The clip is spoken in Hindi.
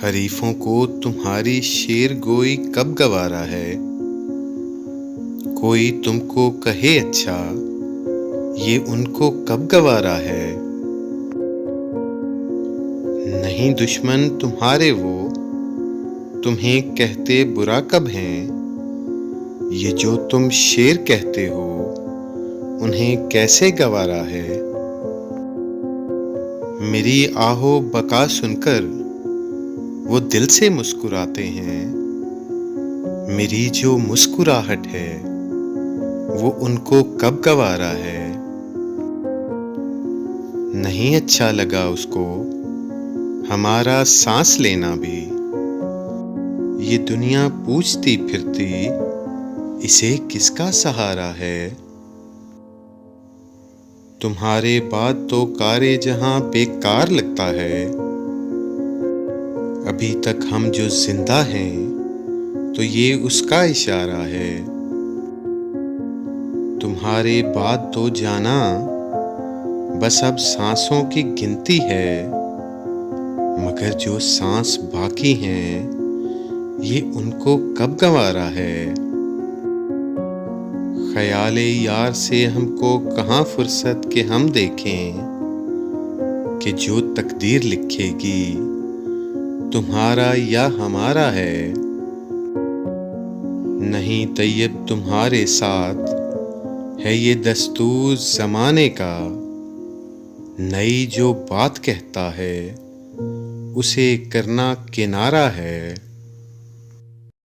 हरीफों को तुम्हारी शेर गोई कब गवारा है। कोई तुमको कहे अच्छा, ये उनको कब गवारा है। नहीं दुश्मन तुम्हारे वो, तुम्हें कहते बुरा कब हैं। ये जो तुम शेर कहते हो, उन्हें कैसे गवारा है। मेरी आहो बका सुनकर वो दिल से मुस्कुराते हैं। मेरी जो मुस्कुराहट है, वो उनको कब गवारा है। नहीं अच्छा लगा उसको हमारा सांस लेना भी। ये दुनिया पूछती फिरती, इसे किसका सहारा है। तुम्हारे बाद तो कारे जहां बेकार लगता है। अभी तक हम जो जिंदा हैं, तो ये उसका इशारा है। तुम्हारे बाद तो जाना बस अब सांसों की गिनती है। मगर जो सांस बाकी हैं, ये उनको कब गंवारा है। ख्याले यार से हमको कहाँ फुर्सत के हम देखें, कि जो तकदीर लिखेगी तुम्हारा या हमारा है। नहीं तैयब तुम्हारे साथ है ये दस्तूर ज़माने का। नई जो बात कहता है, उसे करना किनारा है।